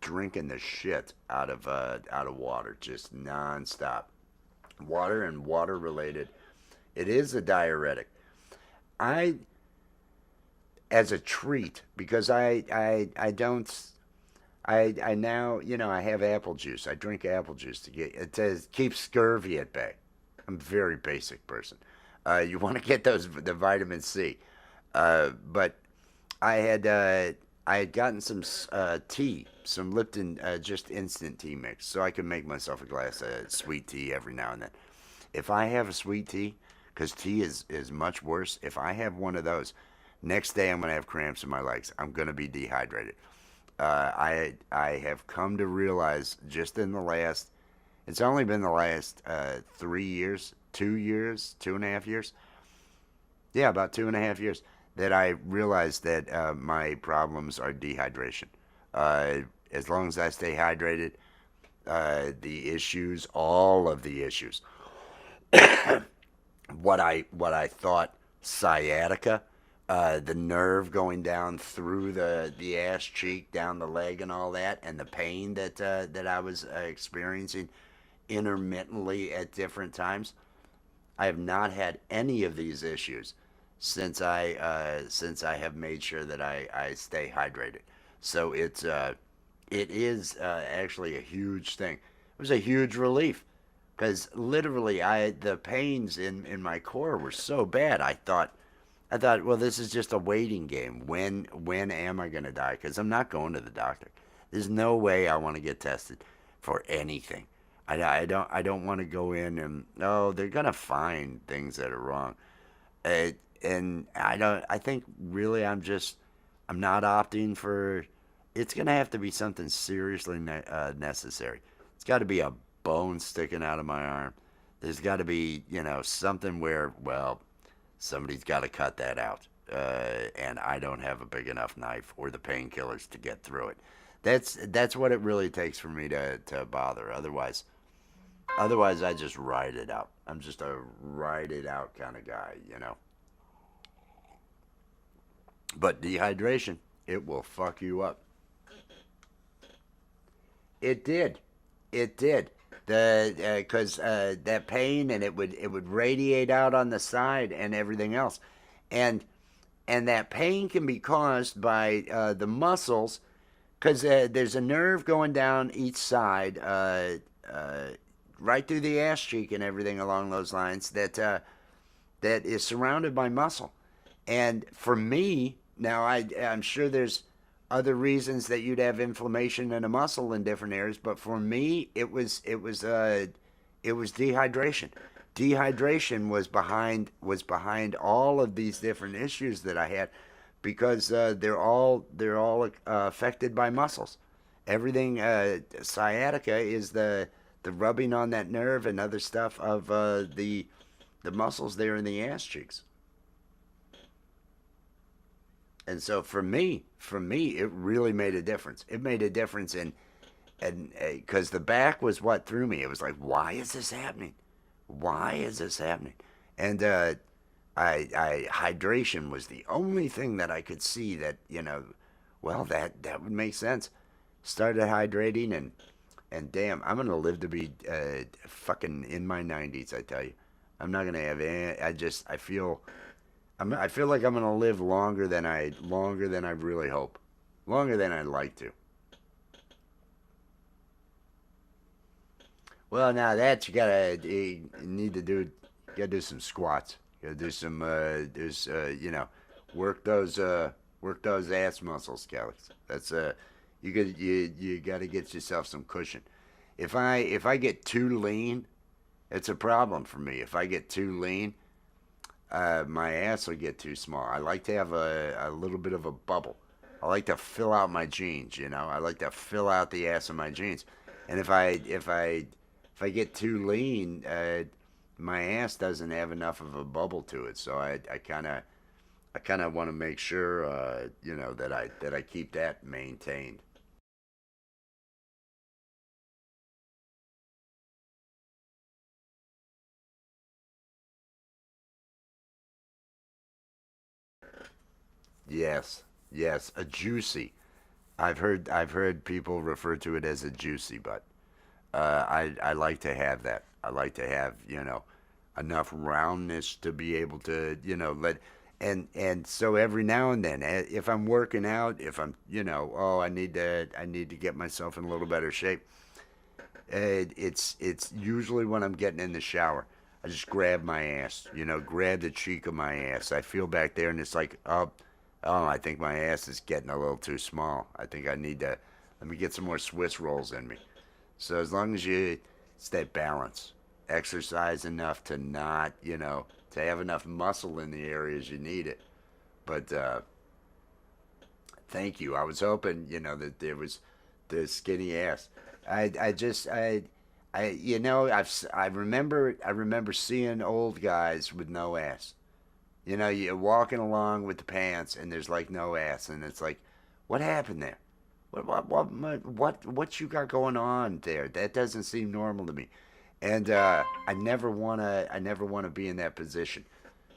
A: drinking the shit out of water, just nonstop. Water and water related. It is a diuretic. I, as a treat, because I don't. I now, I have apple juice. I drink apple juice to get it to keep scurvy at bay. I'm a very basic person. You want to get the vitamin C, but I had uh, I had gotten some tea, some Lipton just instant tea mix, so I could make myself a glass of sweet tea every now and then. If I have a sweet tea, because tea is much worse, if I have one of those, next day I'm gonna have cramps in my legs. I'm gonna be dehydrated. I have come to realize just in the last, it's only been the last 3 years, 2 years, 2.5 years, yeah, about 2.5 years, that I realized that my problems are dehydration. Uh, as long as I stay hydrated, the issues, all of the issues, what I thought sciatica, the nerve going down through the ass cheek, down the leg, and all that, and the pain that I was experiencing intermittently at different times. I have not had any of these issues since I have made sure that I stay hydrated. So it is actually a huge thing. It was a huge relief because literally the pains in my core were so bad. I thought, well, this is just a waiting game. When am I gonna die? Because I'm not going to the doctor. There's no way I want to get tested for anything. I don't want to go in and, oh, they're gonna find things that are wrong. Uh, and I don't. I think really I'm not opting for. It's gonna have to be something seriously necessary. It's got to be a bone sticking out of my arm. There's got to be, something where, well, somebody's got to cut that out, and I don't have a big enough knife or the painkillers to get through it. That's what it really takes for me to bother. Otherwise, I just ride it out. I'm just a ride it out kind of guy. But dehydration, it will fuck you up. It did. It did. The because that pain, and it would radiate out on the side and everything else, and that pain can be caused by the muscles, because there's a nerve going down each side, uh, right through the ass cheek and everything along those lines, that is surrounded by muscle. And for me, now I'm sure there's other reasons that you'd have inflammation in a muscle in different areas, but for me, it was dehydration. Dehydration was behind all of these different issues that I had, because they're all affected by muscles. Everything, sciatica is the rubbing on that nerve and other stuff of the muscles there in the ass cheeks. And so for me, it really made a difference. It made a difference in, and because the back was what threw me. It was like, why is this happening? Why is this happening? And hydration was the only thing that I could see that, well, that would make sense. Started hydrating, and damn, I'm gonna live to be fucking in my 90s. I tell you, I'm not gonna have any. I feel I feel like I'm gonna live longer than I really hope, longer than I'd like to. Well, now that you need to do, you gotta do some squats. You gotta do some, work those, work those ass muscles, Kelly. That's you gotta get yourself some cushion. If I get too lean, it's a problem for me. If I get too lean, my ass will get too small. I like to have a little bit of a bubble. I like to fill out my jeans. I like to fill out the ass of my jeans. And if I get too lean, my ass doesn't have enough of a bubble to it. So I kind of want to make sure that I keep that maintained. Yes, yes, a juicy. I've heard people refer to it as a juicy butt. I like to have that. I like to have enough roundness to be able to let and so every now and then if I'm working out, if I'm oh I need to get myself in a little better shape. It's usually when I'm getting in the shower. I just grab my ass, grab the cheek of my ass. I feel back there, and it's like, oh, I think my ass is getting a little too small. I think I need to let me get some more Swiss rolls in me. So as long as it's that balance, exercise enough to not, to have enough muscle in the areas you need it. But thank you. I was hoping, that there was the skinny ass. I just I remember seeing old guys with no ass. You're walking along with the pants and there's like no ass, and it's like, what happened there? What you got going on there? That doesn't seem normal to me. And I never wanna be in that position.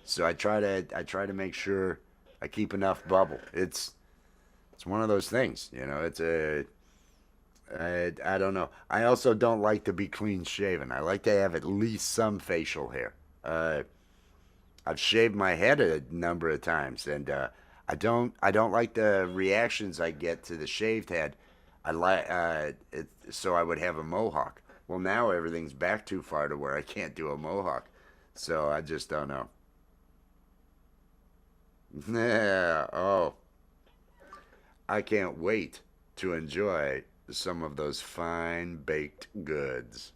A: So I try to make sure I keep enough bubble. It's one of those things, I don't know. I also don't like to be clean shaven. I like to have at least some facial hair. I've shaved my head a number of times, and I don't like the reactions I get to the shaved head. So I would have a mohawk. Well, now everything's back too far to where I can't do a mohawk, so I just don't know. Yeah. Oh, I can't wait to enjoy some of those fine baked goods.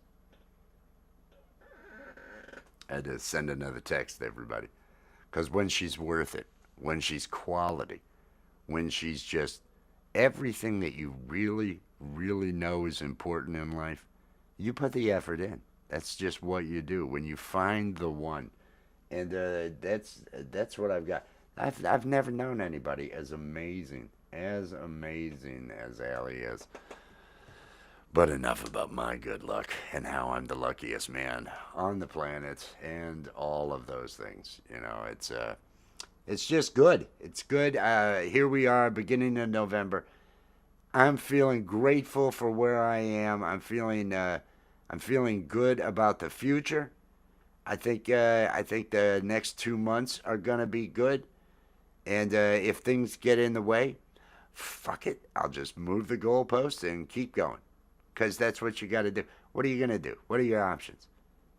A: I had to send another text to everybody. Because when she's worth it, when she's quality, when she's just everything that you really, really know is important in life, you put the effort in. That's just what you do. When you find the one, and that's what I've got. I've never known anybody as amazing as Allie is. But enough about my good luck and how I'm the luckiest man on the planet and all of those things. It's just good. It's good. Here we are, beginning of November. I'm feeling grateful for where I am. I'm feeling good about the future. I think the next 2 months are gonna be good. And if things get in the way, fuck it. I'll just move the goalpost and keep going. Because that's what you got to do. What are you going to do? What are your options?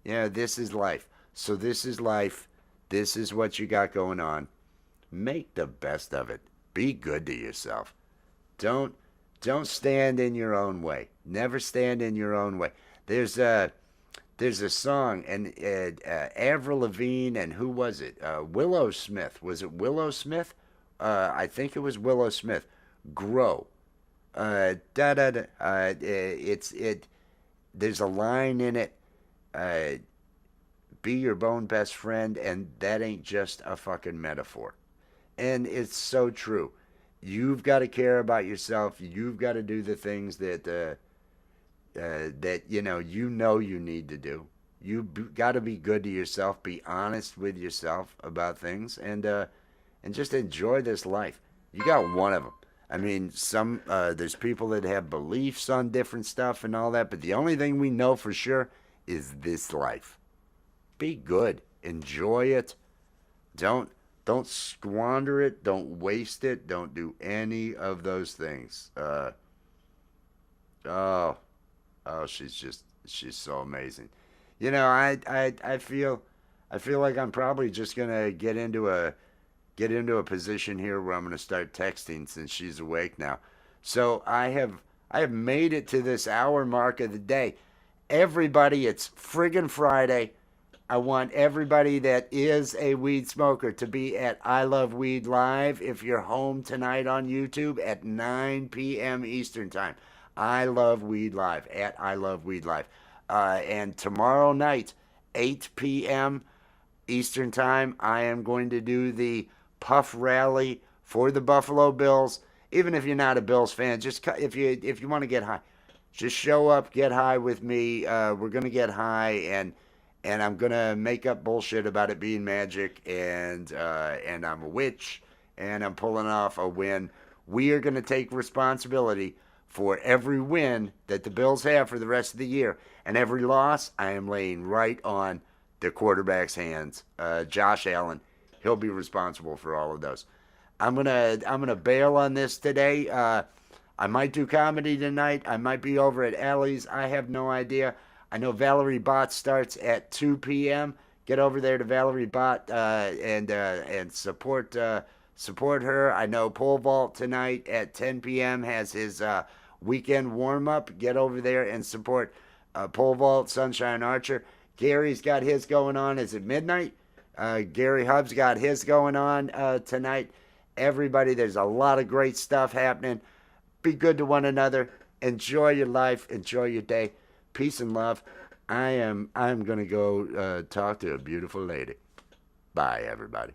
A: This is life. So this is life. This is what you got going on. Make the best of it. Be good to yourself. Don't don't stand in your own way. Never stand in your own way. There's a there's a song, and Avril Lavigne, and who was it? Willow Smith. Was it Willow Smith? I think it was Willow Smith. Grow. Da da da. It's it. There's a line in it. Uh, be your bone best friend, and that ain't just a fucking metaphor. And it's so true. You've got to care about yourself. You've got to do the things that you need to do. You got to be good to yourself. Be honest with yourself about things, and just enjoy this life. You got one of them. I mean, there's people that have beliefs on different stuff and all that, but the only thing we know for sure is this life. Be good. Enjoy it. Don't don't squander it. Don't waste it. Don't do any of those things. Oh, oh, she's just She's so amazing. You know, I feel like I'm probably just gonna get into a position here where I'm gonna start texting since she's awake now. So I have made it to this hour mark of the day. Everybody, it's friggin' Friday. I want everybody that is a weed smoker to be at I Love Weed Live if you're home tonight on YouTube at 9 p.m. Eastern Time. I Love Weed Live at I Love Weed Live. And tomorrow night, 8 p.m. Eastern Time, I am going to do the Puff Rally for the Buffalo Bills. Even if you're not a Bills fan, just if you want to get high, just show up, get high with me. We're gonna get high, and I'm gonna make up bullshit about it being magic, and I'm a witch, and I'm pulling off a win. We are gonna take responsibility for every win that the Bills have for the rest of the year, and every loss I am laying right on the quarterback's hands. Josh Allen, he'll be responsible for all of those. I'm gonna bail on this today. I might do comedy tonight. I might be over at Allie's. I have no idea. I know Valerie Bott starts at 2 p.m. Get over there to Valerie Bott and support her. I know Pole Vault tonight at 10 p.m. has his weekend warm up. Get over there and support Pole Vault, Sunshine Archer. Gary's got his going on. Is it midnight? Gary Hubb's got his going on tonight. Everybody, there's a lot of great stuff happening. Be good to one another. Enjoy your life. Enjoy your day. Peace and love. I'm gonna go talk to a beautiful lady. Bye, everybody.